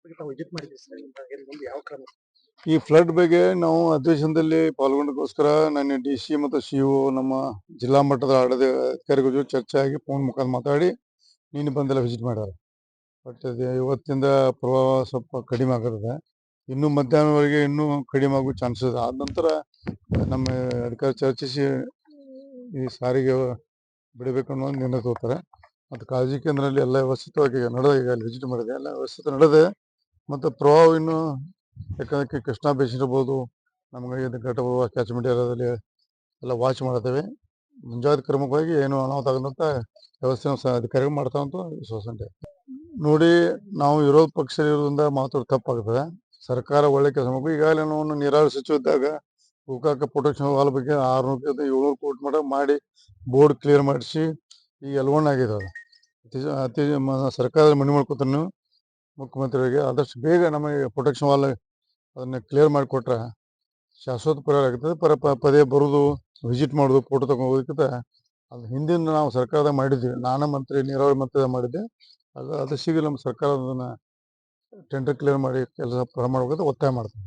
Visit ಮಾಡಿದ್ವಿ sir. ಮುಂದೆ ಯಾವ ಕ್ರಮ? ಈ ಫ್ಲಡ್ ಬಗ್ಗೆ ನಾವು ಅಧಿವೇಶನದಲ್ಲಿ ಪಾಲ್ಗೊಂಡಕ್ಕೋಸ್ಕರ ನನ್ನ DC ಮತ್ತು CO ನಮ್ಮ ಜಿಲ್ಲಾ ಮಟ್ಟದ ಅಧಿಕಾರಿಗಳ ಜೊತೆ ಚರ್ಚೆ ಆಗಿ ಫೋನ್ ಮುಖಾಂತರ ಮಾತಾಡಿ ನಿನ್ನೆ ಬಂದೆಲ್ಲ ವಿಸಿಟ್ ಮಾಡ್ಯಾರ. ಬಟ್ ಇವತ್ತಿಂದ ಪ್ರವಾಹ ಸ್ವಲ್ಪ ಕಡಿಮೆ ಆಗತ್ತದೆ. ಇನ್ನೂ ಮಧ್ಯಾಹ್ನವರೆಗೆ ಇನ್ನೂ ಕಡಿಮೆ ಆಗೋ ಚಾನ್ಸಸ್ ಆದ ನಂತರ ನಮ್ಮ ಅಧಿಕಾರಿ ಚರ್ಚಿಸಿ ಈ ಸಾರಿಗೆ ಬಿಡಬೇಕು ಅನ್ನೋ ನಿರ್ಣಯ ತಗೋತಾರೆ. ಮತ್ತು ಕಾಳಜಿ ಕೇಂದ್ರದಲ್ಲಿ ಎಲ್ಲ ವ್ಯವಸ್ಥಿತವಾಗಿ ನಡೆದ, ಈಗ ಅಲ್ಲಿ ವಿಸಿಟ್ ಮಾಡಿದೆ, ಎಲ್ಲ ವ್ಯವಸ್ಥಿತ ನಡೆದೆ. ಮತ್ತು ಪ್ರವಾಹ ಇನ್ನೂ ಯಾಕಂದ್ರೆ ಕೃಷ್ಣಾ ಬೇಸಿನ್ ಇರ್ಬೋದು, ನಮಗೆ ಇದು ಘಟ ಕ್ಯಾಚ್ಮೆಂಟ್ ಏರಿಯಾದಲ್ಲಿ ಎಲ್ಲ ವಾಚ್ ಮಾಡ್ತೇವೆ. ಮುಂಜಾಗ್ರತಾ ಕ್ರಮವಾಗಿ ಏನು ಅನಾಹುತ ಆಗದಂತ ವ್ಯವಸ್ಥೆ ಅಧಿಕಾರಿಗಳು ಮಾಡ್ತಾವಂತ ವಿಶ್ವಾಸ ಇದೆ. ನೋಡಿ, ನಾವು ವಿರೋಧ ಪಕ್ಷ ಇರೋದ್ರಿಂದ ಮಾತ್ರ ತಪ್ಪಾಗ್ತದೆ. ಸರ್ಕಾರ ಒಳ್ಳೆ ಕೆಲಸ ಮಾಡಬೇಕು. ಈಗಾಗಲೇ ನಾವು ನೀರಾವರಿ ಸಚಿವ ಇದ್ದಾಗ ಗೋಕಾಕ ಪ್ರೊಟೆಕ್ಷನ್ ವಾಲ್ ಬಗ್ಗೆ 600-700 ಕೋಟಿ ಮಾಡಿ ಬೋರ್ಡ್ ಕ್ಲಿಯರ್ ಮಾಡಿಸಿ ಈಗ ಎಲ್ವಣ್ಣ ಆಗಿದೆ. ಅತಿ ಸರ್ಕಾರದ ಮನೆ ಮಾಡ್ಕೊತಾನೆ ಮುಖ್ಯಮಂತ್ರಿಯವರಿಗೆ ಆದಷ್ಟು ಬೇಗ ನಮಗೆ ಪ್ರೊಟೆಕ್ಷನ್ ವಾಲ್ ಅದನ್ನ ಕ್ಲಿಯರ್ ಮಾಡಿಕೊಟ್ರೆ ಶಾಶ್ವತ ಪರಿಹಾರ ಆಗ್ತದೆ. ಪದೇ ಬರೋದು, ವಿಸಿಟ್ ಮಾಡೋದು, ಫೋಟೋ ತಗೊಂಡು ಹೋಗೋದಕ್ಕಿಂತ ಅದು ಹಿಂದಿನ ನಾವು ಸರ್ಕಾರದಾಗ ಮಾಡಿದ್ವಿ. ನಾನು ಮಂತ್ರಿ ನೀರಾವರಿ ಮಂತ್ರಿ ಮಾಡಿದ್ದೆ. ಅದು ಶೀಘ್ರ ನಮ್ಮ ಸರ್ಕಾರ ಅದನ್ನು ಟೆಂಡರ್ ಕ್ಲಿಯರ್ ಮಾಡಿ ಕೆಲಸ ಪ್ರಾರಂಭ ಮಾಡಬೇಕಂತ ಒತ್ತಾಯ ಮಾಡ್ತೀನಿ.